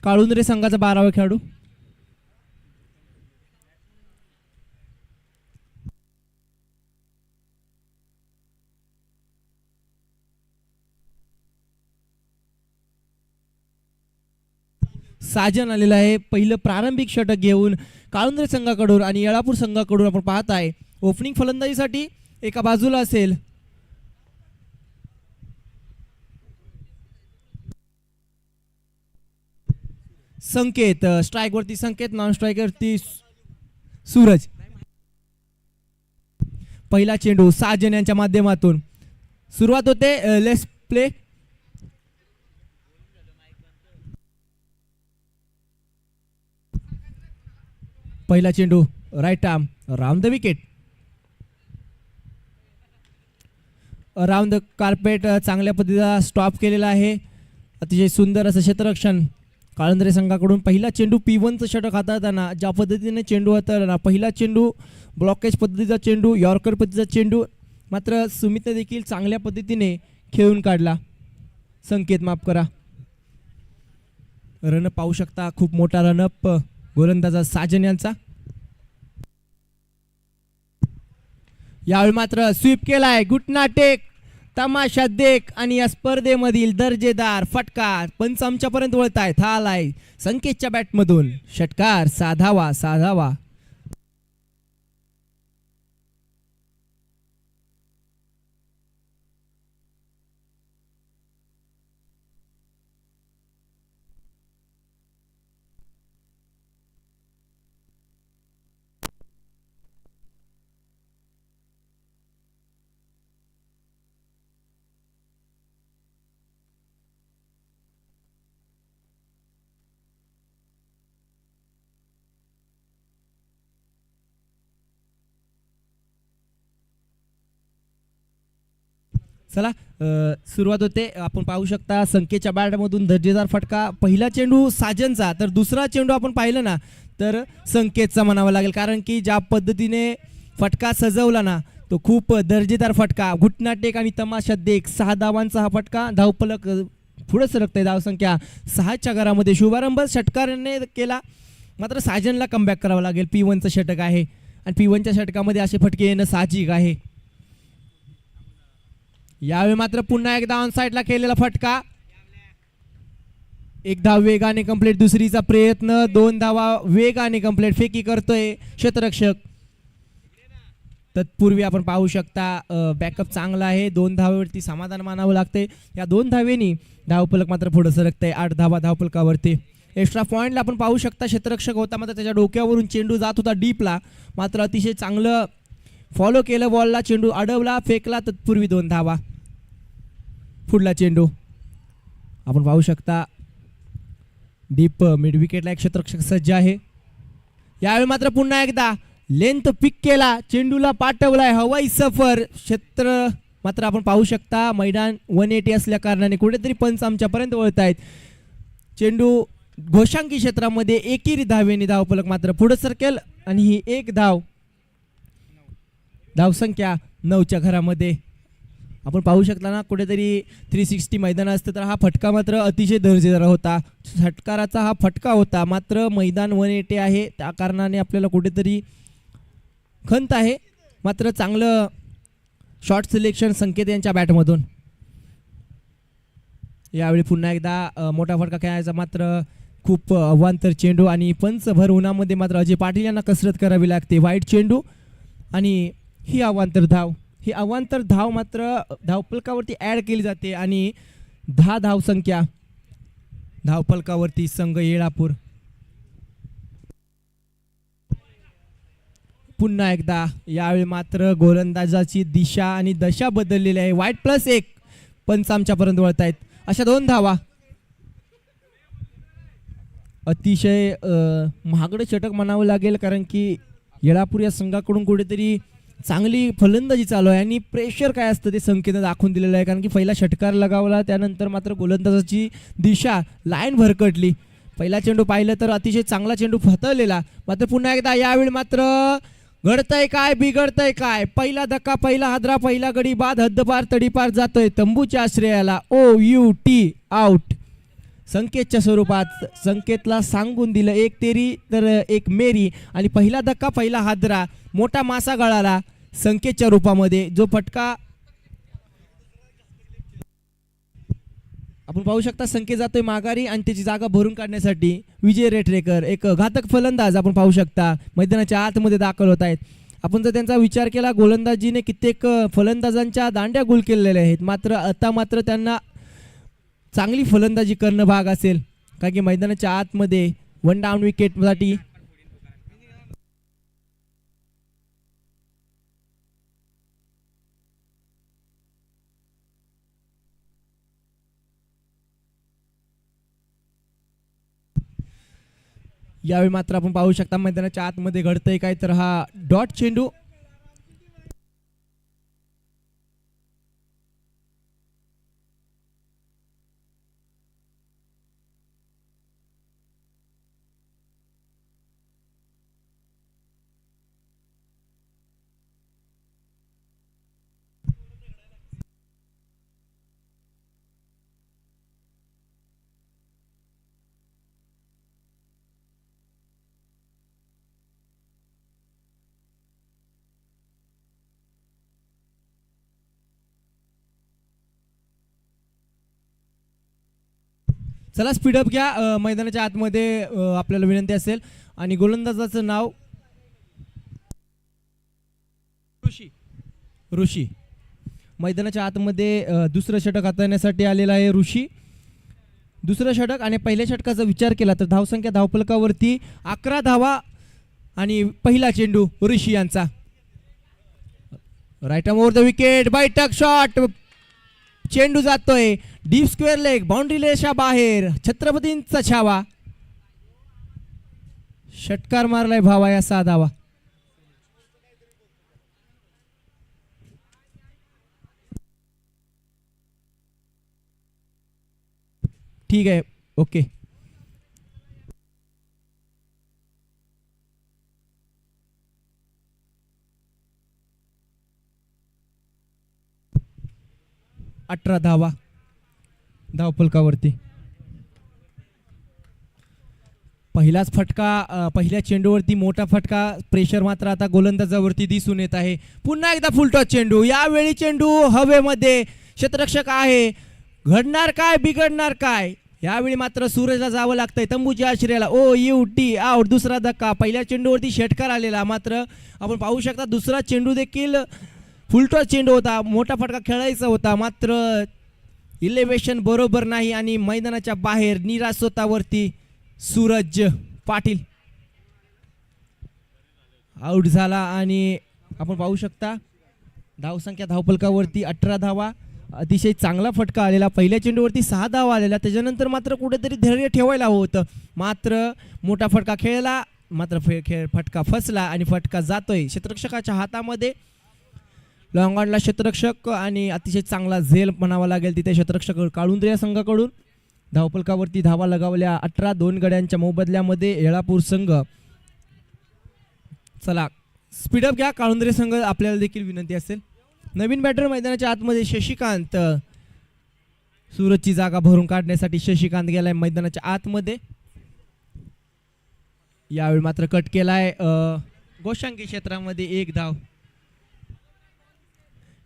काळुंद्रे संघाचा 12वा खेळाडू. साजन आलेला आहे पहिलं प्रारंभिक षटक घेऊन काळुंद्रे संघाकडून आणि येळापूर संघाकडून. आपण पाहत आहे ओपनिंग फलंदाजीसाठी एका बाजूला असेल संकेत, स्ट्राइक वरती संकेत, नॉन स्ट्राइक वरती सूरज. पहिला चेंडू साजन यांच्या माध्यमातून सुरुवात होते. Let's play. पहिला चेंडू right arm round the wicket, around the carpet. चांगल्या पद्धतीचा स्टॉप केलेला आहे. अतिशय सुंदर असं क्षेत्ररक्षण काळुंद्रे संघाकडून. पहिला चेंडू P1चं षटक हाताळताना ज्या पद्धतीने चेंडू हाताळला, पहिला चेंडू ब्लॉकेज पद्धतीचा चेंडू, यॉर्कर पद्धतीचा चेंडू, मात्र सुमितने देखील चांगल्या पद्धतीने खेळून काढला. संकेत माफ करा. रनअप पाहू शकता, खूप मोठा रनअप गोलंदाजा साजन यांचा. यावेळी मात्र स्वीप केलाय. घुटना टेक, तमाशा देख आणि या स्पर्धेमधील दर्जेदार फटका पंच आमच्यापर्यंत वळतायत. हा आलाय संकेतच्या बॅटमधून षटकार. साधावा साधावा. चला सुरुवात होते. आपण पाहू शकता संकेतच्या बॅटमधून दर्जेदार फटका. पहिला चेंडू साजनचा, तर दुसरा चेंडू आपण पाहिलं ना तर संकेतचा म्हणावा लागेल, कारण की ज्या पद्धतीने फटका सजवला ना तो खूप दर्जेदार फटका. घुटना टेक आणि तमाशा देख. 6 धावांचा हा फटका. धावफलक पुढे सरकते. धावसंख्या 6च्या घरामध्ये. शुभारंभ षटकाराने केला, मात्र साजनला कमबॅक करावं लागेल. P1चं षटक आहे आणि P1च्या षटकामध्ये असे फटके येणं साहजिक आहे. यावेळी मात्र पुन्हा एकदा ऑन साइडला केलेला फटका. 1 धाव वेगाने कंप्लीट. दुसरीचा प्रयत्न. 2 धावा वेगाने कंप्लीट. फेकी करतोय क्षेत्ररक्षक. तत्पूर्वी आपण पाहू शकता बॅकअप चांगला आहे. 2 धावेवरती समाधान मानावं लागते. या 2 धावेनी धावफलक मात्र पुढे सरकतंय. 8 धावा धावफलकावरती. एक्स्ट्रा पॉईंटला आपण पाहू शकता क्षेत्ररक्षक होता, मात्र त्याच्या डोक्यावरून चेंडू जात होता डीपला, मात्र अतिशय चांगलं फॉलो केलं बॉलला. चेंडू अडवला, फेकला. तत्पूर्वी 2 धावा. पुढला चेंडू आपण पाहू शकता डीप मिड विकेटला एक क्षेत्ररक्षक सज्ज आहे. यावेळी मात्र पुन्हा एकदा लेंथ पिक केला, चेंडूला पाठवलाय. हवाई सफर क्षेत्र मात्र आपण पाहू शकता मैदान 180 असल्या कारणाने कुठेतरी पंच आमच्यापर्यंत वळत आहेत. चेंडू घोषांकी क्षेत्रामध्ये एकेरी धावेने धावफलक मात्र पुढे सरकेल आणि ही 1 धाव. धावसंख्या 9च्या घरामध्ये. आपण पाहू शकता ना कुठेतरी 360 मैदान असतं तर हा फटका मात्र अतिशय दर्जेदार होता. षटकाराचा हा फटका होता, मात्र मैदान 180 आहे त्या कारणाने आपल्याला कुठेतरी खंत आहे. मात्र चांगलं शॉर्ट सिलेक्शन संकेत यांच्या बॅटमधून. यावेळी पुन्हा एकदा मोठा फटका खेळायचा, मात्र खूप अवांतर चेंडू आणि पंच भर उन्हामध्ये मात्र अजय पाटील यांना कसरत करावी लागते. वाईट चेंडू आणि ही अवांतर धाव. ही अवांतर धाव मात्र धावफलकावरती ॲड केली जाते आणि 10 धावसंख्या धावफलकावरती संघ येळापूर. पुन्हा एकदा यावेळी मात्र गोलंदाजाची दिशा आणि दशा बदललेली आहे. वाईट +1 पंच आमच्यापर्यंत वळत आहेत. अशा 2 धावा. अतिशय महागडं षटक म्हणावं लागेल, कारण की येळापूर या संघाकडून कुठेतरी चांगली फलंदाजी चालू आहे आणि प्रेशर काय असतं ते संकेतनं दाखवून दिलेलं आहे. कारण की पहिला षटकार लगावला, त्यानंतर मात्र गोलंदाजाची दिशा लाईन भरकटली. पहिला चेंडू पाहिलं तर अतिशय चांगला चेंडू फतवलेला, मात्र पुन्हा एकदा यावेळी मात्र घडतंय काय बिघडतंय काय. पहिला धक्का, पहिला हादरा, पहिला गडी बाद, हद्दपार तडीपार जातोय तंबूच्या आश्रयाला. OUT out. संकेतच्या स्वरूपात संकेतला सांगून दिलं एक तेरी तर एक मेरी आणि पहिला धक्का पहिला हादरा मोठा मासा गळाला संकेतच्या रूपामध्ये जो फटका आपण पाहू शकता संकेत जातोय माघारी आणि त्याची जागा भरून काढण्यासाठी विजय रेटरेकर एक घातक फलंदाज आपण पाहू शकता मैदानाच्या आतमध्ये दाखल होत आहेत. आपण जर त्यांचा विचार केला गोलंदाजीने कित्येक फलंदाजांच्या दांड्या गुल केलेल्या आहेत मात्र आता मात्र त्यांना चांगली फलंदाजी करणं भाग असेल कारण की मैदानाच्या आतमध्ये वन डाऊन विकेटसाठी यावेळी मात्र आपण पाहू शकता मैदानाच्या आतमध्ये घडतंय काय तर हा डॉट चेंडू चला स्पीडअप घ्या मैदानाच्या आतमध्ये आपल्याला विनंती असेल आणि गोलंदाजाचं नाव ऋषी मैदानाच्या आतमध्ये दुसरं षटक हाताळण्यासाठी आलेला आहे ऋषी. दुसरं षटक आणि पहिल्या षटकाचा विचार केला तर धावसंख्या धावफलकावरती 11 धावा आणि पहिला चेंडू ऋषी यांचा right arm over the wicket बैठक शॉट चेंडू जातोय डीप स्क्वेअर लेग बाउंड्री लेशा बाहेर छत्रपतींचा छावा षटकार मारलाय भावा या 6 धावा. ठीक आहे ओके. अठरा धावा धावफलकावरती पहिलाच फटका पहिल्या चेंडूवरती मोठा फटका प्रेशर मात्र आता गोलंदाजावरती दिसून येत आहे. पुन्हा एकदा फुलटॉस चेंडू यावेळी चेंडू हवेमध्ये क्षेत्ररक्षक आहे घडणार काय बिघडणार काय यावेळी मात्र सूरजला जावं लागतंय तंबूच्या आश्रयाला ओ यू टी आउट. दुसरा धक्का पहिल्या चेंडूवरती षटकार आलेला मात्र आपण पाहू शकता दुसरा चेंडू देखील फुलटॉस चेंडू होता मोठा फटका खेळायचा होता मात्र इलेव्हेशन बरोबर नाही आणि मैदानाच्या बाहेर निराश स्वतःवरती सूरज पाटील आउट झाला आणि आपण पाहू शकता धावसंख्या धावफलकावरती 18 धावा अतिशय चांगला फटका आलेला पहिल्या चेंडूवरती 6 धावा आलेला त्याच्यानंतर मात्र कुठेतरी धैर्य ठेवायला हवं होतं मात्र मोठा फटका खेळला मात्र फटका फसला आणि फटका जातोय क्षेत्ररक्षकाच्या हातामध्ये. लॉंग ऑनला क्षेत्ररक्षक आणि अतिशय चांगला झेल म्हणावा लागेल तिथे क्षेत्ररक्षक काळुंद्रे या संघाकडून धावफलकावरती धावा लगावल्या 18 2 गड्यांच्या मोबदल्यामध्ये येळापूर संघ. चला स्पीडअप घ्या काळुंद्रे संघ आपल्याला देखील विनंती असेल. नवीन बॅटर मैदानाच्या आतमध्ये शशिकांत सूरजची जागा भरून काढण्यासाठी शशिकांत गेलाय मैदानाच्या आतमध्ये. यावेळी मात्र कट केलाय गोशांकी क्षेत्रामध्ये 1 धाव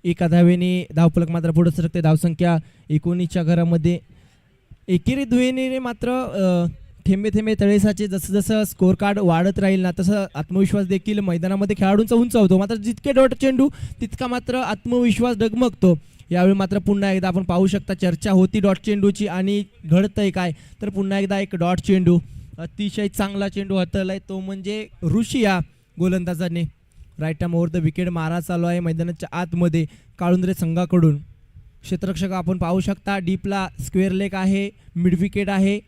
एका धावेने धावफलक मात्र पुढे सरकते धावसंख्या 19च्या घरामध्ये. एकेरी दुहेरीने मात्र थेंबे थेंबे तळेसाचे जसं जसं स्कोर कार्ड वाढत राहील ना तसं आत्मविश्वास देखील मैदानामध्ये खेळाडूंचा उंचावतो मात्र जितके डॉट चेंडू तितका मात्र आत्मविश्वास डगमगतो. यावेळी मात्र पुन्हा एकदा आपण पाहू शकता चर्चा होती डॉट चेंडूची आणि घडतंय काय तर पुन्हा एकदा एक डॉट चेंडू अतिशय चांगला चेंडू हाताळलाय तो म्हणजे ऋषी या गोलंदाजाने. Right arm over the wicket मारा चालू आहे मैदानाच्या आतमध्ये काळुंद्रे संघाकडून. क्षेत्ररक्षक आपण पाहू शकता डीपला स्क्वेअर लेग आहे मिड विकेट आहे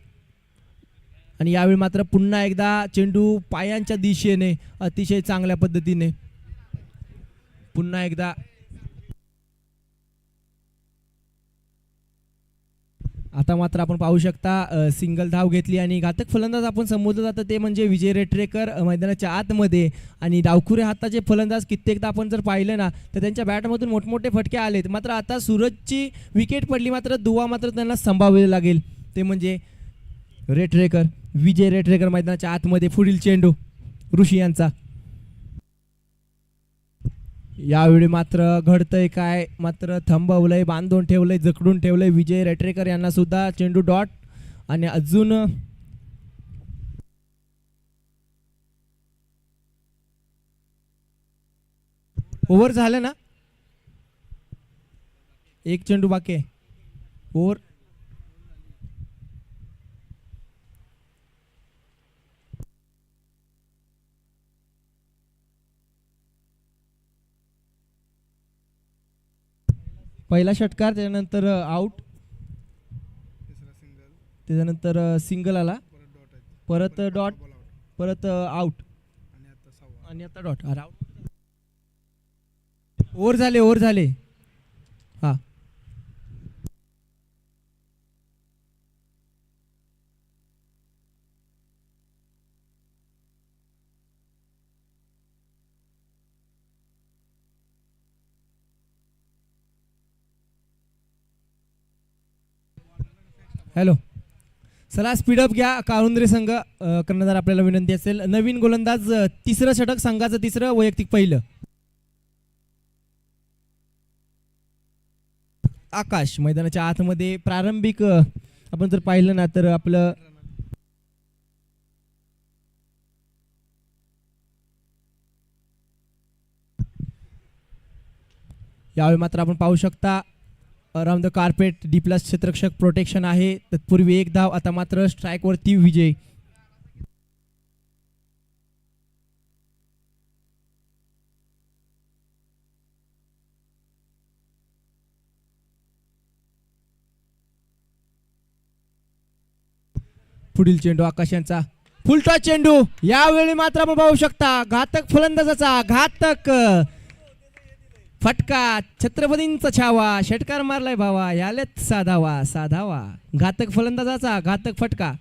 आणि यावेळी मात्र पुन्हा एकदा चेंडू पायांच्या दिशेने अतिशय चांगल्या पद्धतीने पुन्हा एकदा आता मात्र आपण पाहू शकता सिंगल धाव घेतली आणि घातक फलंदाज आपण संबोधलं जातं ते म्हणजे विजय रेटरेकर मैदानाच्या आतमध्ये आणि डावखुरे हाताचे फलंदाज कित्येकदा आपण जर पाहिलं ना तर त्यांच्या बॅटमधून मोठमोठे फटके आलेत मात्र आता सूरजची विकेट पडली मात्र दुवा मात्र त्यांना संभाळावी लागेल ते म्हणजे रेटरेकर, विजय रेटरेकर मैदानाच्या आतमध्ये. पुढील चेंडू ऋषी यांचा. यावेळी मात्र घडतंय काय, मात्र थांबवलंय, बांधून ठेवलंय, जखडून ठेवलंय विजय रेटरेकर यांना सुद्धा. चेंडू डॉट आणि अजून ओव्हर झालं ना, एक चेंडू बाकी आहे. ओव्हर पहिला षटकार, त्याच्यानंतर आउट, त्याच्यानंतर सिंगल आला, परत डॉट, परत आउट आणि आता डॉट. आउट. ओव्हर झाले, ओव्हर झाले. हा हॅलो, चला स्पीडअप घ्या काळुंद्रे संघ. कर्णधार आपल्याला विनंती असेल. नवीन गोलंदाज, तिसरं षटक संघाचं, तिसरं वैयक्तिक पहिलं. आकाश मैदानाच्या आतमध्ये. प्रारंभिक आपण जर पाहिलं ना तर आपलं यावेळी मात्र आपण पाहू शकता around the carpet D plus क्षेत्ररक्षक प्रोटेक्शन आहे. तत्पूर्वी एक धाव. आता मात्र स्ट्राईकवरती विजय. पुढील चेंडू आकाश यांचा. फुलटॉस चेंडू. यावेळी मात्र आपण पाहू शकता घातक फलंदाजाचा घातक फटका. छत्रपतींचा छावा, षटकार मारलाय भावा, यालेच साधावा साधावा. घातक फलंदाजाचा घातक फटका.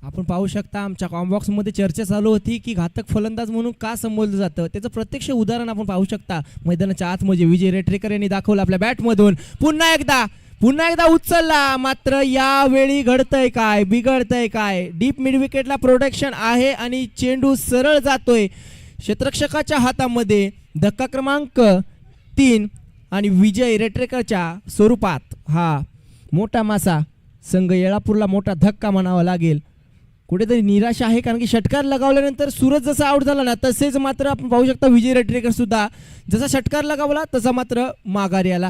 आपण पाहू शकता आमच्या कॉम्बॉक्स मध्ये चर्चा चालू होती की घातक फलंदाज म्हणून का संबोधलं जातं. त्याचं प्रत्यक्ष उदाहरण आपण पाहू शकता मैदानाच्या आतमध्ये विजय रेटरेकर यांनी दाखवलं आपल्या बॅटमधून. पुन्हा एकदा उचलला, मात्र यावेळी घडतंय काय, बिघडतंय काय. डीप मिड विकेटला प्रोटेक्शन आहे आणि चेंडू सरळ जातोय क्षेत्ररक्षकाच्या हातामध्ये. धक्का क्रमांक 3 आणि विजय रेटरेकरच्या स्वरूपात हा मोठा मासा. संघ येळापूरला मोठा धक्का म्हणावा लागेल. कुठेतरी निराशा आहे, कारण की षटकार लगावल्यानंतर सूरज जसा आउट झाला ना तसेच मात्र आपण पाहू शकता विजय रेटरेकर सुद्धा जसा षटकार लगावला तसा मात्र माघारी आला.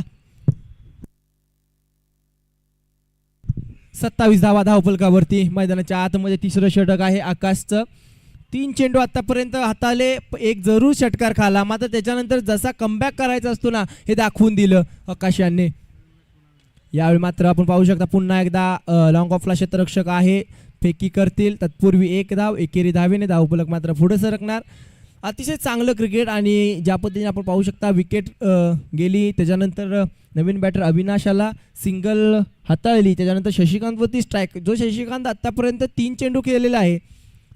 27 धावा धावफलकावरती. मैदानाच्या आतमध्ये तिसरं षटक आहे आकाशचं. 3 चेंडू आतापर्यंत हाताले, एक जरूर षटकार खाला, मात्र त्याच्यानंतर जसा कमबॅक करायचा असतो ना हे दाखवून दिलं आकाश यांनी. यावेळी मात्र आपण पाहू शकता पुन्हा एकदा लॉंग ऑफला क्षेत्ररक्षक आहे, फेकी करतील. तत्पूर्वी एक धाव, एकेरी धावेने धावफलक मात्र पुढे सरकणार. अतिशय चांगलं क्रिकेट आणि ज्या पद्धतीने आपण पाहू शकता विकेट गेली, त्याच्यानंतर नवीन बॅटर अविनाशाला सिंगल हाताळली, त्याच्यानंतर शशिकांतवरती स्ट्राईक. जो शशिकांत आत्तापर्यंत 3 चेंडू केलेला आहे,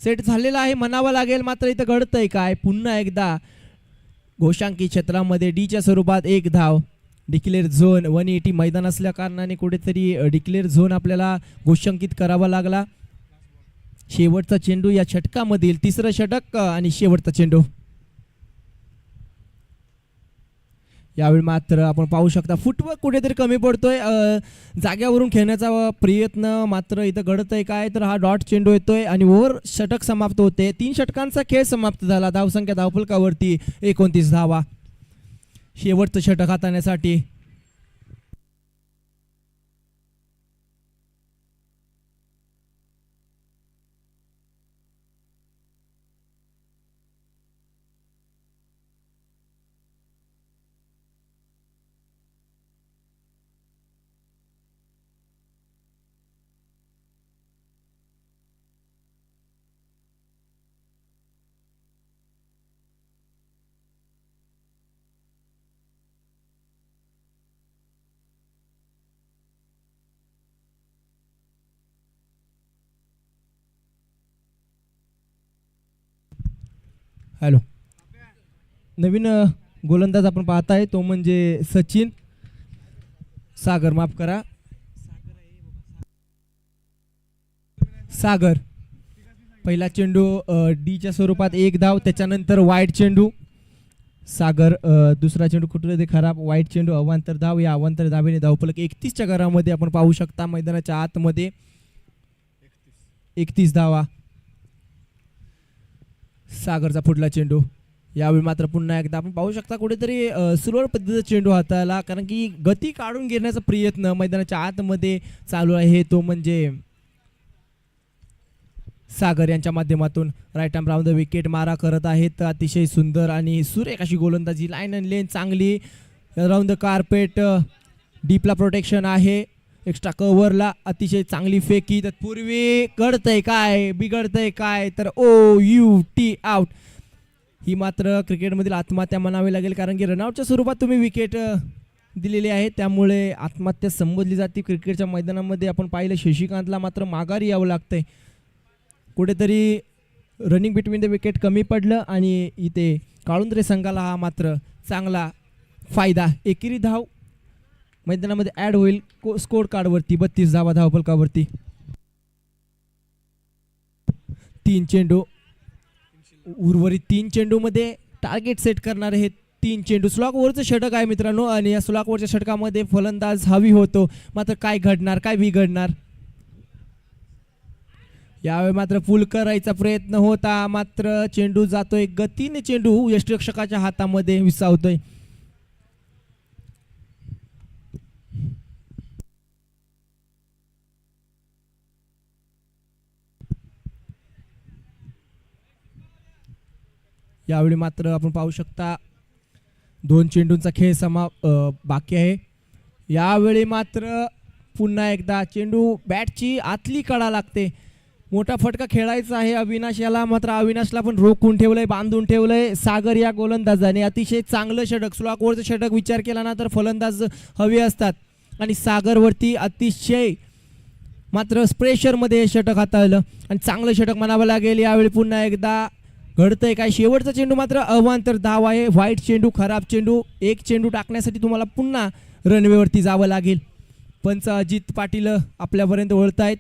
सेट झालेला आहे म्हणावं लागेल. मात्र इथं घडतंय काय, पुन्हा एकदा घोषांकी क्षेत्रामध्ये डीच्या स्वरूपात एक धाव. डिक्लेअर झोन 180 मैदान असल्या कारणाने कुठेतरी डिक्लेअर झोन आपल्याला घोषांकित करावा लागला. शेवटचा चेंडू या षटकामधील, तिसरं षटक आणि शेवटचा चेंडू. यावेळी मात्र आपण पाहू शकता फुटवर्क कुठेतरी कमी पडतोय, जाग्यावरून खेळण्याचा प्रयत्न. मात्र इथं घडतंय काय, तर हा डॉट चेंडू येतोय आणि ओव्हर षटक समाप्त होते. 3 षटकांचा खेळ समाप्त झाला. धावसंख्या धावफलकावरती 29 धावा. शेवटचं षटक हाताळण्यासाठी हॅलो, नवीन गोलंदाज आपण पाहताय तो म्हणजे सचिन. सागर माफ करा, सागर. पहिला चेंडू डीच्या स्वरूपात एक धाव, त्याच्यानंतर वाईट चेंडू. सागर दुसरा चेंडू कुठले ते खराब, वाईट चेंडू, अवांतर धाव. या अवांतर धावेने धावफलक 31च्या घरामध्ये आपण पाहू शकता. मैदानाच्या आतमध्ये 31 धावा. सागरचा पुढला चेंडू. यावेळी मात्र पुन्हा एकदा आपण पाहू शकता कुठेतरी स्लोअर पद्धतीचा चेंडू हाताळला, कारण की गती काढून घेण्याचा प्रयत्न मैदानाच्या आतमध्ये चालू आहे, तो म्हणजे सागर यांच्या माध्यमातून. Right arm round the wicket मारा करत आहेत. अतिशय सुंदर आणि सुरेख अशी गोलंदाजी, लाईन अँड लेन चांगली, राऊंड द कार्पेट, डीपला प्रोटेक्शन आहे, एक्स्ट्रा कव्हरला अतिशय चांगली फेकी. तत्पूर्वी घडतंय काय, बिघडतंय काय, तर OUT आउट. ही मात्र क्रिकेटमधील आत्महत्या म्हणावी लागेल, कारण की रनआउटच्या स्वरूपात तुम्ही विकेट दिलेली आहे, त्यामुळे आत्महत्या संबोधली जाते क्रिकेटच्या मैदानामध्ये. आपण पाहिलं शशिकांतला मात्र माघारी यावं लागतंय. कुठेतरी रनिंग बिटवीन द विकेट कमी पडलं आणि इथे काळुंद्रे संघाला हा मात्र चांगला फायदा. एकेरी धाव मैदानामध्ये ॲड होईल स्कोर कार्डवरती. 32 धावा धावफलकावरती. 3 चेंडू, उर्वरित 3 चेंडूमध्ये टार्गेट सेट करणारे हे 3 चेंडू. स्लॉकवरचं षटक आहे मित्रांनो, आणि या स्लॉकवरच्या षटकामध्ये फलंदाज हवी होतो. मात्र काय घडणार, काय बिघडणार. यावेळी मात्र फुल करायचा प्रयत्न होता, मात्र चेंडू जातोय गतीने. चेंडू यष्टिरक्षकाच्या हातामध्ये विसावतोय. यावेळी मात्र आपण पाहू शकता 2 चेंडूंचा खेळ बाकी आहे. यावेळी मात्र पुन्हा एकदा चेंडू बॅटची आतली कडा लागते. मोठा फटका खेळायचा आहे अविनाश याला, मात्र अविनाशला पण रोखून ठेवलंय, बांधून ठेवलंय सागर या गोलंदाजाने. अतिशय चांगलं षटक, स्लॉकवरचं षटक विचार केला ना तर फलंदाज हवे असतात, आणि सागरवरती अतिशय मात्र प्रेशरमध्ये हे षटक हाताळलं आणि चांगलं षटक म्हणावं लागेल. यावेळी पुन्हा एकदा घडतंय काय, शेवटचा चेंडू मात्र अवांतर धाव आहे. व्हाईट चेंडू, खराब चेंडू. एक चेंडू टाकण्यासाठी तुम्हाला पुन्हा रनवेवरती जावं लागेल. पंच अजित पाटील आपल्यापर्यंत वळतायत.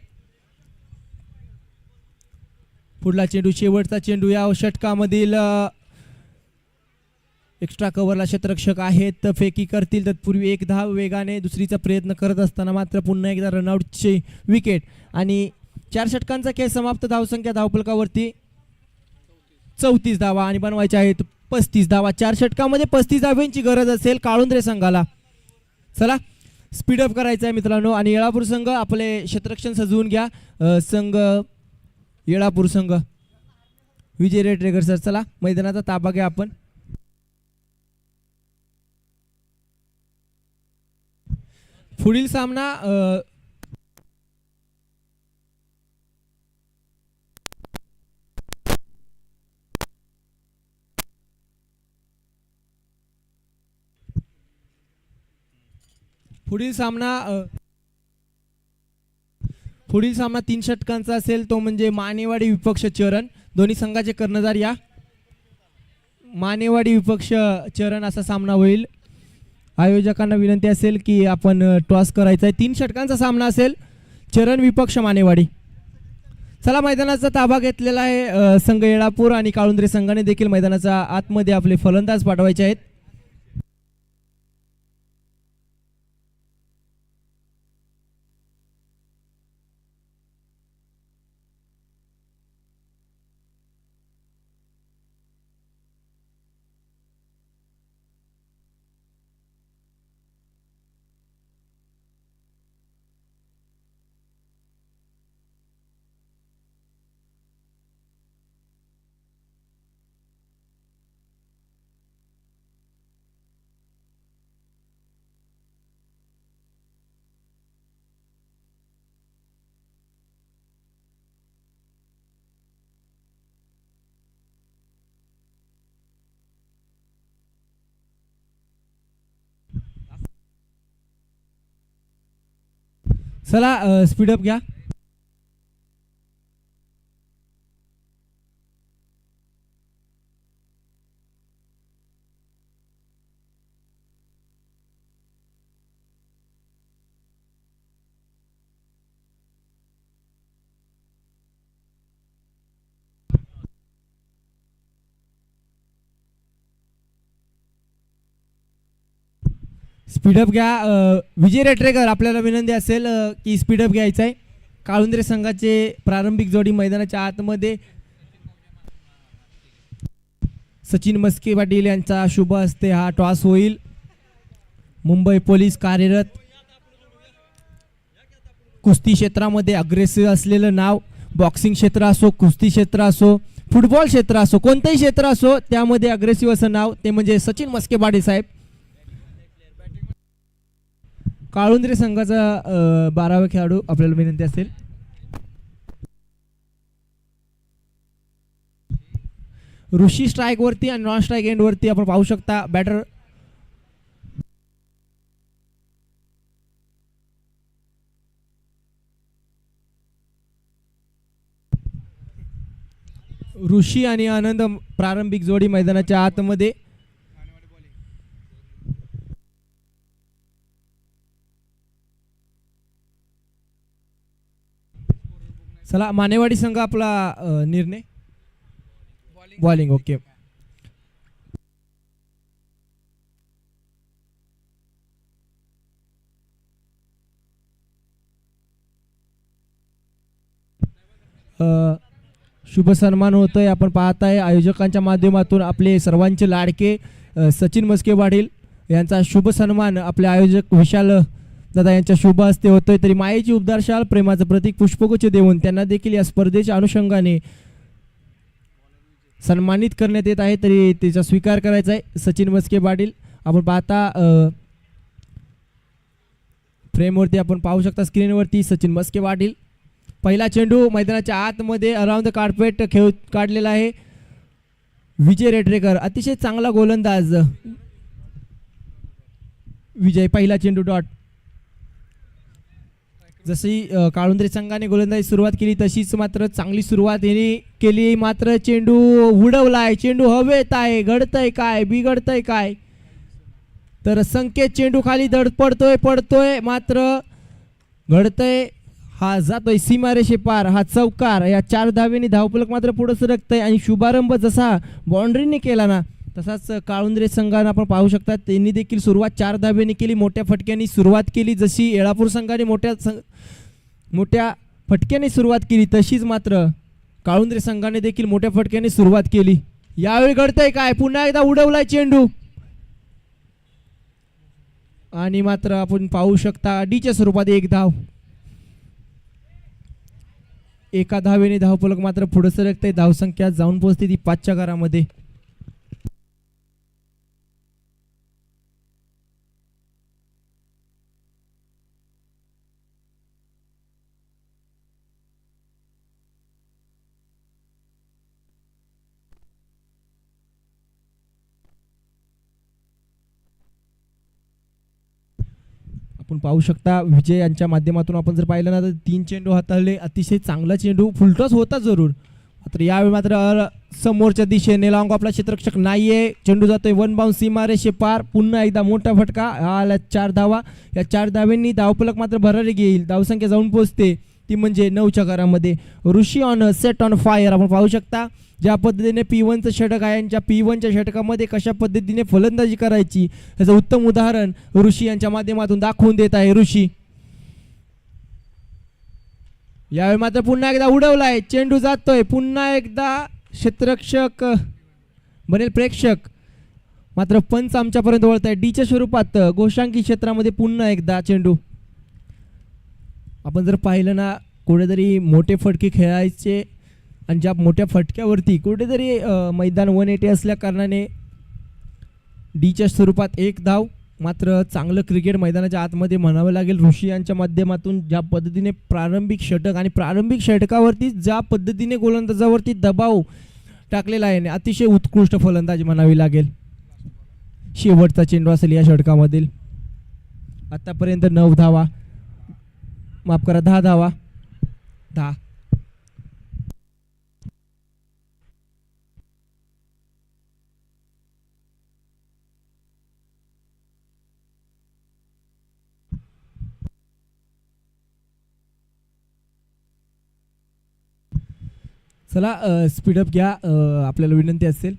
पुढला चेंडू, शेवटचा चेंडू या षटकामधील. एक्स्ट्रा कव्हरला क्षेत्ररक्षक आहेत, फेकी करतील. तत्पूर्वी एक धाव वेगाने दुसरीचा प्रयत्न करत असताना मात्र पुन्हा एकदा रनआउटचे विकेट, आणि 4 षटकांचा खेळ समाप्त. धावसंख्या धावफलकावरती 34 धावा आणि बनवायच्या आहेत 35 धावा. 4 षटकामध्ये 35 धावांची गरज असेल काळुंद्रे संघाला. चला स्पीडअप करायचं आहे मित्रांनो, आणि येळापूर संघ आपले क्षेत्ररक्षण सजवून घ्या. संघ येळापूर संघ, विजय रेटरेकर सर, चला मैदानाचा ताबा घ्या आपण. पुढील सामना पुढील सामना 3 षटकांचा असेल, तो म्हणजे मानेवाडी विपक्ष चरण. दोन्ही संघाचे कर्णधार या. मानेवाडी विपक्ष चरण असा सामना होईल. आयोजकांना विनंती असेल की आपण टॉस करायचा आहे. 3 षटकांचा सामना असेल, चरण विपक्ष मानेवाडी. चला मैदानाचा ताबा घेतलेला आहे संघ येळापूर, आणि काळुंद्रे संघाने देखील मैदानाचा आतमध्ये आपले फलंदाज पाठवायचे आहेत. चला स्पीडअप घ्या. स्पीडअप घ्या. विजय रेटरेकर आपल्याला विनंती असेल की स्पीडअप घ्यायचं आहे. काळुंद्रे संघाचे प्रारंभिक जोडी मैदानाच्या आतमध्ये सचिन मस्के पाटील यांचा शुभ हस्ते हा टॉस होईल. मुंबई पोलीस कार्यरत, कुस्ती क्षेत्रामध्ये अग्रेसिव्ह असलेलं नाव. बॉक्सिंग क्षेत्र असो, कुस्ती क्षेत्र असो, फुटबॉल क्षेत्र असो, कोणतंही क्षेत्र असो त्यामध्ये अग्रेसिव्ह असं नाव ते म्हणजे सचिन मस्के पाटील साहेब. काळुंद्रे संघाचा 12वा खेळाडू आपल्याला विनंती असेल. ऋषी स्ट्राईक वरती आणि नॉन स्ट्राईक एंड वरती आपण पाहू शकता बॅटर ऋषी आणि आनंद प्रारंभिक जोडी मैदानाच्या आतमध्ये. चला मानेवाडी संघ आपला निर्णय बॉलिंग. ओके. शुभ सन्मान होतोय. आपण पाहताय आयोजकांच्या माध्यमातून आपले सर्वांचे लाडके सचिन मस्के पाटील यांचा शुभ सन्मान आपले आयोजक विशाल दादा यांच्या शुभ हस्ते होतोय. तरी मायेची उबदार शाल, प्रेमाचं प्रतीक पुष्पगुच्छ देऊन त्यांना देखील या स्पर्धेच्या अनुषंगाने सन्मानित करण्यात येत आहे. तरी त्याचा स्वीकार करायचा आहे सचिन मस्के पाटील. आपण पाहता फ्रेमवरती आपण पाहू शकता स्क्रीनवरती सचिन मस्के पाटील. पहिला चेंडू मैदानाच्या आतमध्ये अराउंड द कार्पेट खेळ काढलेला आहे. विजय रेटरेकर अतिशय चांगला गोलंदाज विजय. पहिला चेंडू डॉट. जशी काळुंद्रे संघाने गोलंदाजी सुरुवात केली तशीच मात्र चांगली सुरुवात यांनी केली. मात्र चेंडू उडवलाय. चेंडू हवेत आहे. घडतंय काय, बिघडतंय काय, तर संकेत चेंडू खाली पडतोय मात्र घडतंय. हा जातोय सीमारेषे पार. हा चौकार. या 4 धावेने धावफलक मात्र पुढे सरकतंय आणि शुभारंभ जसा बाउंड्रीने केला ना तसाच काळुंद्रे संघाने आपण पाहू शकता त्यांनी देखील सुरुवात 4 धावेने केली. मोठ्या फटक्याने सुरुवात केली. जशी येळापूर संघाने मोठ्या फटक्याने सुरुवात केली तशीच मात्र काळुंद्रे संघाने देखील मोठ्या फटक्याने सुरुवात केली. यावेळी घडतंय काय, पुन्हा एकदा उडवलाय चेंडू आणि मात्र आपण पाहू शकता डीच्या स्वरूपात 1 धाव. एका धावेने धावफलक मात्र पुढे सरकते. धावसंख्या जाऊन पोहोचते ती 5च्या घरामध्ये. आपण पाहू शकता विजय यांच्या माध्यमातून आपण जर पाहिलं ना तर 3 चेंडू हाताळले. अतिशय चांगला चेंडू, फुलटॉस होता जरूर, मात्र यावेळी मात्र समोरच्या दिशेने लॉंग ऑफला क्षेत्ररक्षक नाहीये. चेंडू जातोय 1 बाउन्स सीमारेषे पार. पुन्हा एकदा मोठा फटका. आला 4 धावा. या 4 धाव्यांनी धावफलक मात्र भरारी घेईल. धावसंख्या जाऊन पोहोचते ती म्हणजे 9च्या घरामध्ये. ऋषी ऑन सेट ऑन फायर. आपण पाहू शकता ज्या पद्धतीने P1चं षटक आहे यांच्या P1च्या षटकामध्ये कशा पद्धतीने फलंदाजी करायची याचं उत्तम उदाहरण ऋषी यांच्या माध्यमातून दाखवून देत आहे ऋषी. यावेळी मात्र पुन्हा एकदा उडवलाय. चेंडू जातोय. पुन्हा एकदा क्षेत्ररक्षक बनेल प्रेक्षक, मात्र पंच आमच्यापर्यंत वळत आहे. डीच्या स्वरूपात गोशांकी क्षेत्रामध्ये पुन्हा एकदा चेंडू. आपण जर पाहिलं ना कुठेतरी मोठे फटके खेळायचे आणि ज्या मोठ्या फटक्यावरती कुठेतरी मैदान 180 असल्या कारणाने डीच्या स्वरूपात 1 धाव. मात्र चांगलं क्रिकेट मैदानाच्या आतमध्ये म्हणावं लागेल ऋषी यांच्या माध्यमातून. ज्या पद्धतीने प्रारंभिक षटक आणि प्रारंभिक षटकावरती ज्या पद्धतीने गोलंदाजावरती दबाव टाकलेला आहे अतिशय उत्कृष्ट फलंदाजी म्हणावी लागेल. शेवटचा चेंडू असेल या षटकामधील. आतापर्यंत 9 धावा, माफ करा 10 धावा. 10. चला स्पीडअप घ्या. आपल्याला विनंती असेल.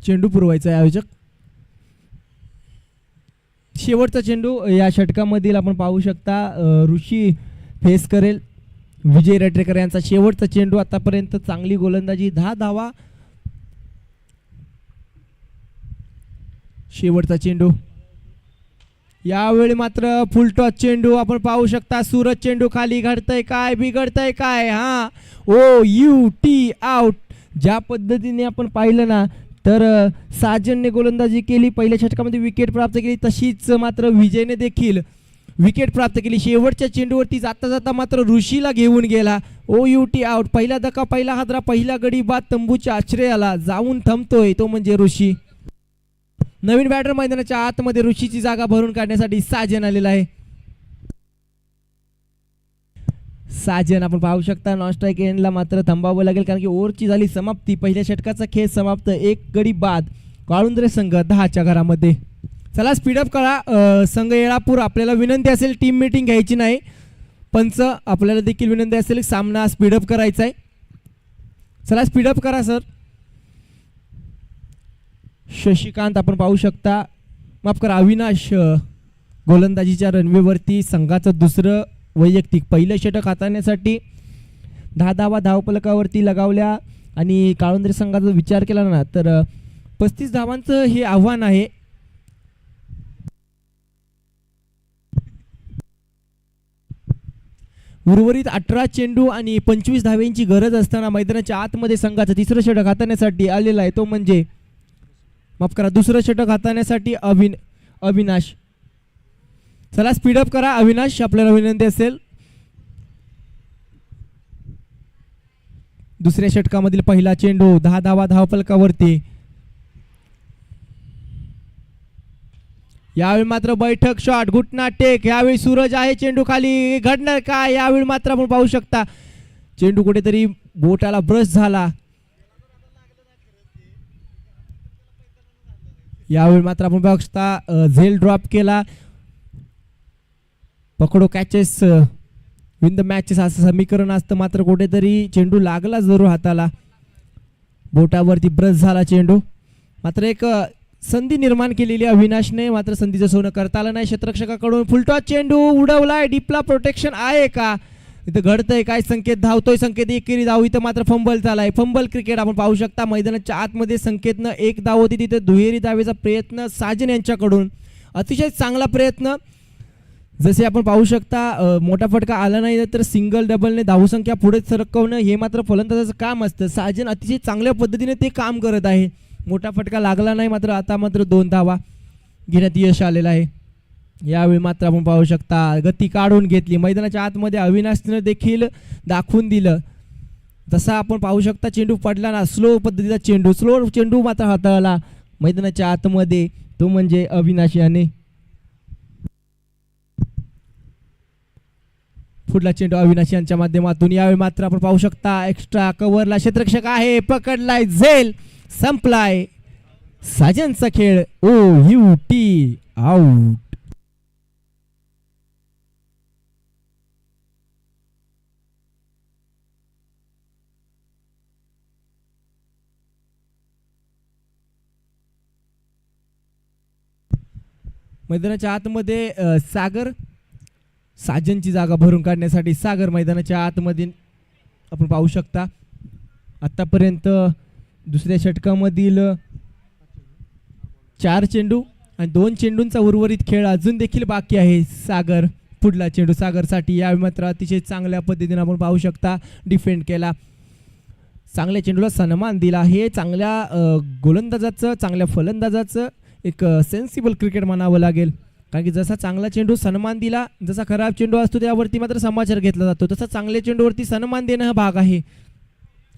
चेंडू पुरवायचा आहे आयोजक. शेवटचा चेंडू या षटकामधील आपण पाहू शकता ऋषी फेस करेल विजय रेटरेकर यांचा शेवटचा चेंडू. आतापर्यंत चांगली गोलंदाजी, 10 धावा. शेवटचा चेंडू, यावेळी मात्र फुलटॉस चेंडू आपण पाहू शकता. सूरज चेंडू खाली, घडतंय काय, बिघडतंय काय, हा OUT आउट. ज्या पद्धतीने आपण पाहिलं ना तर साजनने गोलंदाजी केली, पहिल्या षटकामध्ये विकेट प्राप्त केली, तशीच मात्र विजयने देखील विकेट प्राप्त केली. शेवटच्या चेंडूवरती जाता जाता मात्र ऋषीला घेऊन गेला. OUT out. पहिला धक्का, पहिला हादरा, पहिला गडी बाद तंबूच्या आश्रयाला जाऊन थांबतोय तो म्हणजे ऋषी. नवीन बॅटर मैदानाच्या आतमध्ये ऋषीची जागा भरून काढण्यासाठी साजन आलेला आहे. साजन आपण पाहू शकता नॉन स्ट्राईक एंडला मात्र थांबावं लागेल कारण की ओव्हरची झाली समाप्ती. पहिल्या षटकाचा खेळ समाप्त, एक गडी बाद. काळुंद्रे संघ 10च्या घरामध्ये. चला स्पीडअप करा संघ येळापूर. आपल्याला विनंती असेल टीम मीटिंग घ्यायची नाही. पंच आपल्याला देखील विनंती असेल सामना स्पीडअप करायचा आहे. चला स्पीडअप करा सर. शशिकांत आपण पाहू शकता, माफ करा अविनाश गोलंदाजीच्या रनवेवरती संघाचं दुसरं वैयक्तिक. पहिलं षटक हाताळण्यासाठी 10 धावा धावफलकावरती लगावल्या आणि काळुंद्रे संघाचा विचार केला ना तर 35 धावांचं हे आव्हान आहे. उर्वरित 18 चेंडू आणि 25 धाव्यांची गरज असताना मैदानाच्या आतमध्ये संघाचं तिसरं षटक हाताळण्यासाठी आलेला आहे तो म्हणजे, माफ करा, दुसरं षटक हाताळण्यासाठी अविनाश. चला स्पीडअप करा अविनाश, आपल्याला विनंती असेल. दुसऱ्या षटकामधील पहिला चेंडू, 10 धावा धावफलकावरती. यावेळी मात्र बैठक शॉट, घुटना टेक. यावेळी सूरज आहे चेंडू खाली, घडणार काय, यावेळी मात्र आपण पाहू शकता चेंडू कुठेतरी बोटाला ब्रश झाला. यावेळी मात्र आपण पाहू शकता झेल ड्रॉप केला. पकडो कॅचेस विन द मॅचेस असं समीकरण असतं, मात्र कुठेतरी चेंडू लागला जरूर हाताला, बोटावरती ब्रश झाला चेंडू. मात्र एक संधी निर्माण केलेली अविनाशने, मात्र संधीचं सोनं करता आलं नाही. क्षेत्ररक्षकाकडून फुलटॉस चेंडू उडवलाय, डीपला प्रोटेक्शन आहे का, इथं घडतंय काय, संकेत धावतोय, संकेत एकेरी धाव. इथं मात्र फंबल झालाय, फंबल क्रिकेट आपण पाहू शकता. मैदानाच्या आतमध्ये संकेतनं एक धाव होती, तिथे दुहेरी धावेचा प्रयत्न साजन यांच्याकडून, अतिशय चांगला प्रयत्न. जसे आपण पाहू शकता मोठा फटका आला नाही तर सिंगल डबलने धावसंख्या पुढे सरकवणं हे मात्र फलंदाजाचं काम असतं. साजन अतिशय चांगल्या पद्धतीने ते काम करत आहे. मोठा फटका लागला नाही, मात्र आता मात्र 2 धावा घेण्यात यश आलेलं आहे. यावेळी मात्र आपण पाहू शकता गती काढून घेतली. मैदानाच्या आतमध्ये अविनाशनं देखील दाखवून दिलं. जसा आपण पाहू शकता चेंडू पडला ना, स्लो पद्धतीचा चेंडू, स्लो चेंडू मात्र हाताळला मैदानाच्या आतमध्ये, तो म्हणजे अविनाश याने. पुढला चेंडू अविनाश यांच्या माध्यमातून. यावेळी मात्र आपण पाहू शकता एक्स्ट्रा कव्हरला क्षेत्ररक्षक आहे, पकडलाय, झेल संपलाय. साजनचा खेळ OUT आउट. मैदानाच्या आतमध्ये सागर, साजनची जागा भरून काढण्यासाठी सागर मैदानाच्या आतमध्ये आपण पाहू शकता. आतापर्यंत दुसऱ्या षटकामधील 4 चेंडू आणि 2 चेंडूंचा उर्वरित खेळ अजून देखील बाकी आहे. सागर, पुढला चेंडू सागरसाठी. यावेळी मात्र अतिशय चांगल्या पद्धतीने आपण पाहू शकता डिफेंड केला, चांगल्या चेंडूला सन्मान दिला. हे चांगल्या गोलंदाजाचं, चांगल्या फलंदाजाचं एक सेन्सिबल क्रिकेट म्हणावं लागेल. कारण की जसा चांगला चेंडू सन्मान दिला, जसा खराब चेंडू असतो त्यावरती मात्र समाचार घेतला जातो, तसा चांगल्या चेंडूवरती सन्मान देणं हा भाग आहे.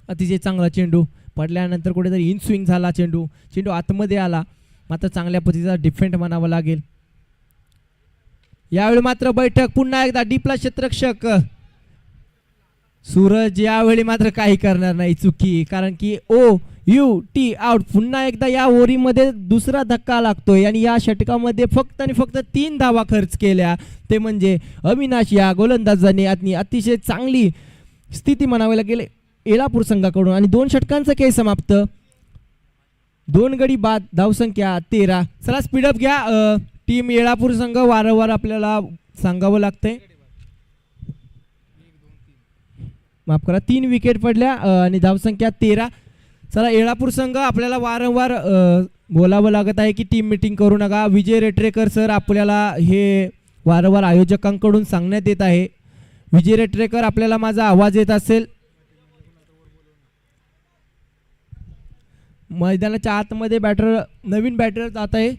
अतिशय चांगला चेंडू पडल्यानंतर कुठेतरी इन स्विंग झाला चेंडू, चेंडू आतमध्ये आला, मात्र चांगल्या पद्धतीचा डिफेंड म्हणावा लागेल. यावेळी मात्र बैठक पुन्हा एकदा डीपला क्षेत्ररक्षक सूरज यावेळी मात्र काही करणार नाही चुकी, कारण की OUT आउट. पुन्हा एकदा या ओव्हरीमध्ये दुसरा धक्का लागतोय आणि या षटकामध्ये फक्त आणि फक्त 3 धावा खर्च केल्या, ते म्हणजे अविनाश या गोलंदाजाने अतिशय चांगली स्थिती म्हणावी लागेल येळापूर संघाकडून. आणि 2 षटकांचा खेळ समाप्त, 2 गडी बाद, धावसंख्या 13. चला स्पीडअप घ्या टीम येळापूर संघ वारंवार आपल्याला सांगावं लागतंय. माफ करा, 3 विकेट पडल्या आणि धावसंख्या 13. चला, येळापूर संघ आपल्याला वारंवार बोलावं लागत आहे की टीम मीटिंग करू नका. विजय रेटरेकर सर आपल्याला हे वारंवार आयोजकांकडून सांगण्यात येत आहे. विजय रेटरेकर, आपल्याला माझा आवाज येत असेल? मैदानाच्या आतमध्ये नवीन बॅटर जात आहे.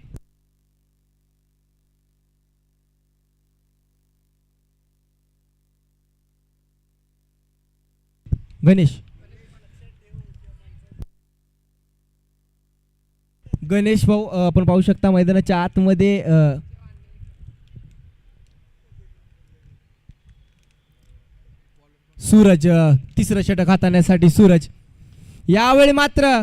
गणेश भाऊ आपण पाहू शकता मैदानाच्या आतमध्ये सूरज तिसरं षटक हाताळण्यासाठी. सूरज यावेळी मात्र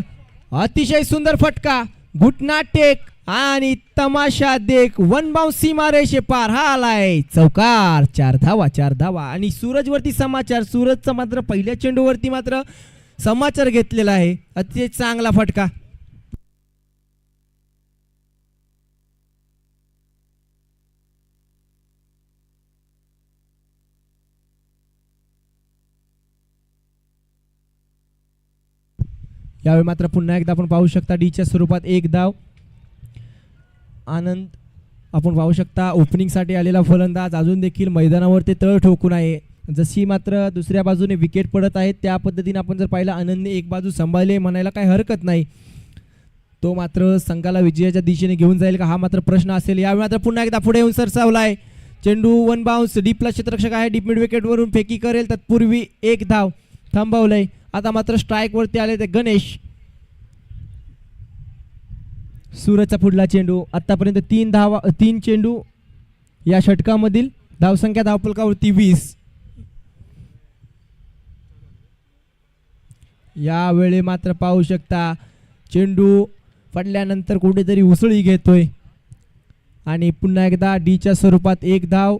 अतिशय सुंदर फटका, घुटना टेक आणि तमाशा देख, वन बाउंस सीमारेषे पार. हा आलाय चौकार. 4 धावा आणि सूरज वरती समाचार. सूरजचा मात्र पहिल्या चेंडूवरती मात्र समाचार घेतलेला आहे. अतिशय चांगला फटका. यावेळी मात्र पुन्हा एकदा आपण पाहू शकता डीच्या स्वरूपात 1 धाव. आनंद आपण पाहू शकता ओपनिंगसाठी आलेला फलंदाज अजून देखील मैदानावरती तळ ठोकून आहे. जशी मात्र दुसऱ्या बाजूने विकेट पडत आहेत त्या पद्धतीने आपण जर पाहिलं आनंदने एक बाजू सांभाळले म्हणायला काही हरकत नाही. तो मात्र संघाला विजयाच्या दिशेने घेऊन जाईल का हा मात्र प्रश्न असेल. यावेळी मात्र पुन्हा एकदा पुढे येऊन सरसावलाय. चेंडू वन बाउन्स, डीपला क्षेत्ररक्षक आहे, डीप मिड विकेटवरून फेकी करेल. तत्पूर्वी 1 धाव थांबवलंय. आता मात्र स्ट्राईक वरती आले ते गणेश. सूरजचा पुढला चेंडू. आतापर्यंत 3 चेंडू या षटकामधील धावसंख्या धावफलकावरती 20. यावेळी मात्र पाहू शकता चेंडू पडल्यानंतर कुठेतरी उसळी घेतोय आणि पुन्हा एकदा डीच्या स्वरूपात 1 धाव.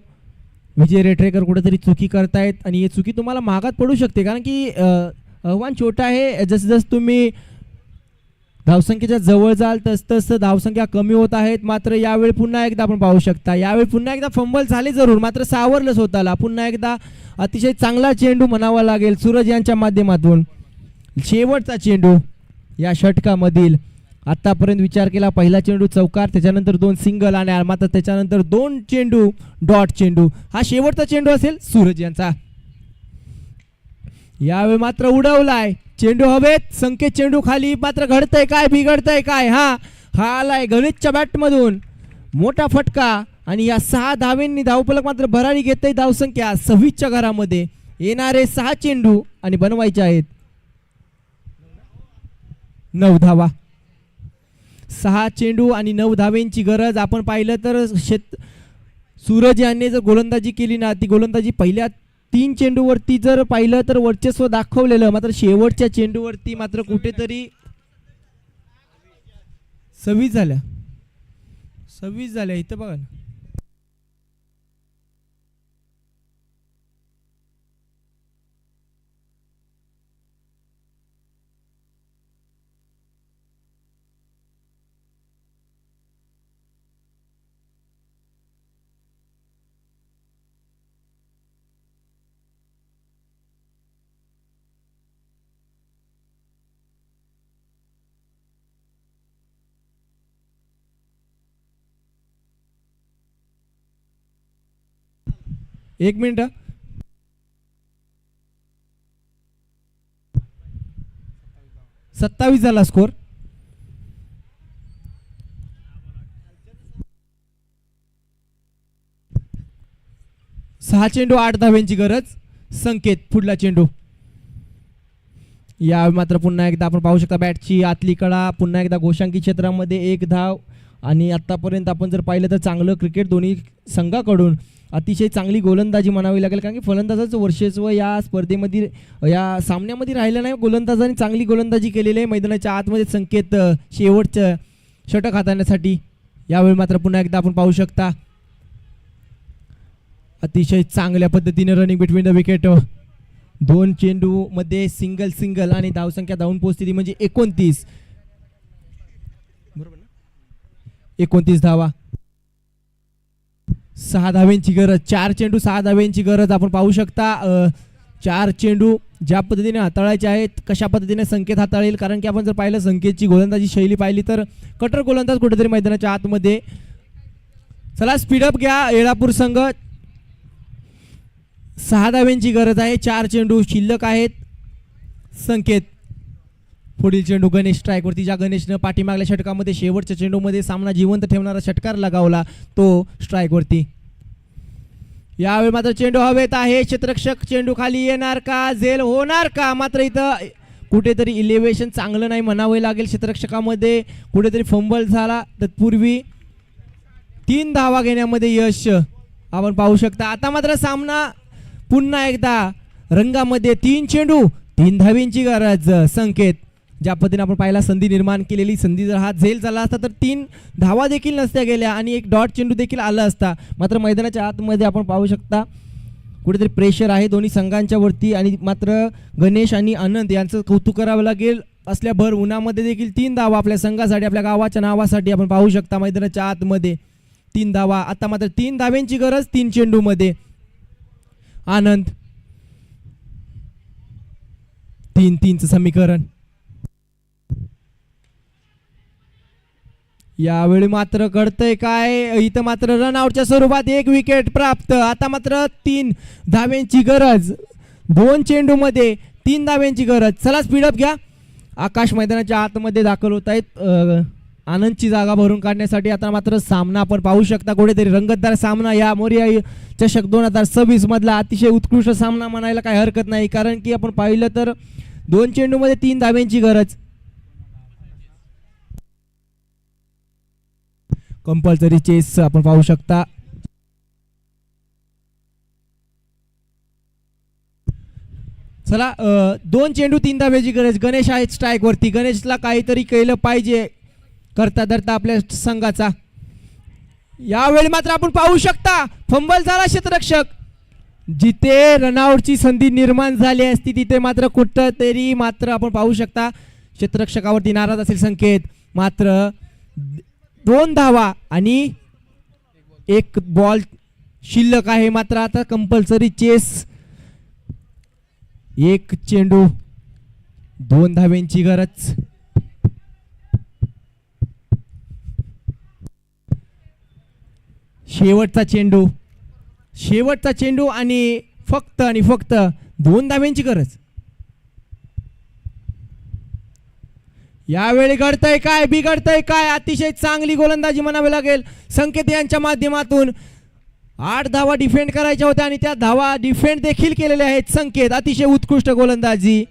विजय रेटरेकर कुठेतरी चुकी करतायत आणि ही चुकी तुम्हाला महागात पडू शकते कारण की आव्हान छोटा आहे. जसं जसं तुम्ही धावसंख्येच्या जवळ जाल तसं धावसंख्या कमी होत आहेत. मात्र यावेळी पुन्हा एकदा आपण पाहू शकता यावेळी पुन्हा एकदा फंबल झाले जरूर मात्र सावरलं स्वतःला. पुन्हा एकदा अतिशय चांगला चेंडू म्हणावा लागेल सूरज यांच्या माध्यमातून. शेवटचा चेंडू या षटकामधील. आतापर्यंत विचार केला पहिला चेंडू चौकार, त्याच्यानंतर 2 सिंगल आणि मात्र त्याच्यानंतर 2 चेंडू डॉट चेंडू. हा शेवटचा चेंडू असेल सूरज यांचा. यावेळी मात्र उडवलाय चेंडू हवेत. संकेत चेंडू खाली. मात्र घडतंय काय बिघडतंय काय. हा आलाय गणेशच्या बॅटमधून मोठा फटका आणि या 6 धावेंनी धावफलक मात्र भरारी घेतय. धावसंख्या 26च्या घरामध्ये. येणारे 6 चेंडू आणि बनवायचे आहेत 9 धावा. 6 चेंडू आणि 9 धावेंची गरज. आपण पाहिलं तर सूरज यांनी जर गोलंदाजी केली ना ती गोलंदाजी पहिल्या 3 चेंडूवरती जर पाहिलं तर वर्चस्व दाखवलेलं. मात्र शेवटच्या चेंडूवरती मात्र कुठेतरी 26 झाल्या इथं बघा ना. एक मिनिट. 27 झाला स्कोर. सहा चेंडू 8 धावेंची गरज. संकेत पुढला चेंडू. या मात्र पुन्हा एकदा आपण पाहू शकता बॅटची आतली कडा. पुन्हा एकदा गोशांकी क्षेत्रामध्ये 1 धाव. आणि आतापर्यंत आपण जर पाहिलं तर चांगलं क्रिकेट दोन्ही संघाकडून. अतिशय चांगली गोलंदाजी म्हणावी लागेल कारण की फलंदाजाचं वर्चस्व या स्पर्धेमध्ये या सामन्यामध्ये राहिलं नाही. गोलंदाजांनी चांगली गोलंदाजी केलेली आहे. मैदानाच्या आतमध्ये संकेत शेवटचं षटक हाताळण्यासाठी. यावेळी मात्र पुन्हा एकदा आपण पाहू शकता अतिशय चांगल्या पद्धतीने रनिंग बिटवीन द विकेट. 2 चेंडू मध्ये सिंगल आणि धावसंख्या धावून पोहोचली म्हणजे 29. बरोबर ना. 29 धावा. 6 धावेंची गरज, 4 चेंडू 6 धावेंची गरज आपण पाहू शकता. 4 चेंडू ज्या पद्धतीने हाताळायचे आहेत, कशा पद्धतीने संकेत हाताळेल, कारण की आपण जर पाहिलं संकेतची गोलंदाजी शैली पाहिली तर कटर गोलंदाज कुठेतरी मैदानाच्या आतमध्ये. चला स्पीडअप घ्या येळापूर संघ. 6 धावेंची गरज आहे, 4 चेंडू शिल्लक आहेत. संकेत पुढील चेंडू गणेश स्ट्राईकवरती, ज्या गणेशनं पाठीमागल्या षटकामध्ये शेवटच्या चेंडूमध्ये सामना जिवंत ठेवणारा षटकार लगावला तो स्ट्राईकवरती. यावेळी मात्र चेंडू हवेत आहे, क्षेत्ररक्षक चेंडू खाली येणार का, झेल होणार का, मात्र इथं कुठेतरी इलेव्हेशन चांगलं नाही म्हणावे लागेल. क्षेत्ररक्षकामध्ये कुठेतरी फंबल झाला. तत्पूर्वी 3 धावा घेण्यामध्ये यश आपण पाहू शकता. आता मात्र सामना पुन्हा एकदा रंगामध्ये. 3 चेंडू 3 धावेंची गरज. संकेत ज्या पद्धतीने आपण पाहिला संधी निर्माण केलेली, संधी जर हा झेल झाला असता तर 3 धावा देखील नसत्या गेल्या आणि एक डॉट चेंडू देखील आला असता. मात्र मैदानाच्या आतमध्ये आपण पाहू शकता कुठेतरी प्रेशर आहे दोन्ही संघांच्या वरती आणि मात्र गणेश आणि आनंद यांचं कौतुक करावं लागेल. असल्या भर उन्हामध्ये देखील 3 धावा आपल्या संघासाठी, आपल्या गावाच्या नावासाठी आपण पाहू शकता मैदानाच्या आतमध्ये 3 धावा. आता मात्र 3 धावेंची गरज 3 चेंडूमध्ये. आनंद 3-3चं समीकरण. यावेळी मात्र घडतंय काय, इथं मात्र रनआउटच्या स्वरूपात 1 विकेट प्राप्त. आता मात्र 3 धावेंची गरज, 2 चेंडूमध्ये 3 धावेंची गरज. चला स्पीडअप घ्या. आकाश मैदानाच्या आतमध्ये दाखल होत आहेत आनंदची जागा भरून काढण्यासाठी. आता मात्र सामना आपण पाहू शकता कुठेतरी रंगतदार सामना. या मोरिया चषक 2026 मधला अतिशय उत्कृष्ट सामना म्हणायला काही हरकत नाही, कारण की आपण पाहिलं तर 2 चेंडूमध्ये 3 धावेंची गरज. कंपल्सरी चेस आपण पाहू शकता. चला 2 चेंडू 3 धावेची गरज. गणेश आहे स्ट्राईक वरती. गणेशला काहीतरी केलं पाहिजे करता धरता आपल्या संघाचा. यावेळी मात्र आपण पाहू शकता फंबल झाला क्षेत्ररक्षक. जिथे रनआउटची संधी निर्माण झाली असती तिथे मात्र कुठंतरी मात्र आपण पाहू शकता क्षेत्ररक्षकावरती नाराज असेल संकेत. मात्र 2 धावा आणि 1 बॉल शिल्लक आहे. मात्र आता कंपल्सरी चेस. 1 चेंडू 2 धावेंची गरज. शेवटचा चेंडू आणि फक्त 2 धावेंची गरज. यावेळी घडतंय काय, बिघडतंय काय, अतिशय चांगली गोलंदाजी म्हणावी लागेल संकेत यांच्या माध्यमातून. 8 धावा डिफेंड करायच्या होत्या आणि त्या धावा डिफेंड देखील केलेल्या आहेत संकेत. अतिशय उत्कृष्ट गोलंदाजी.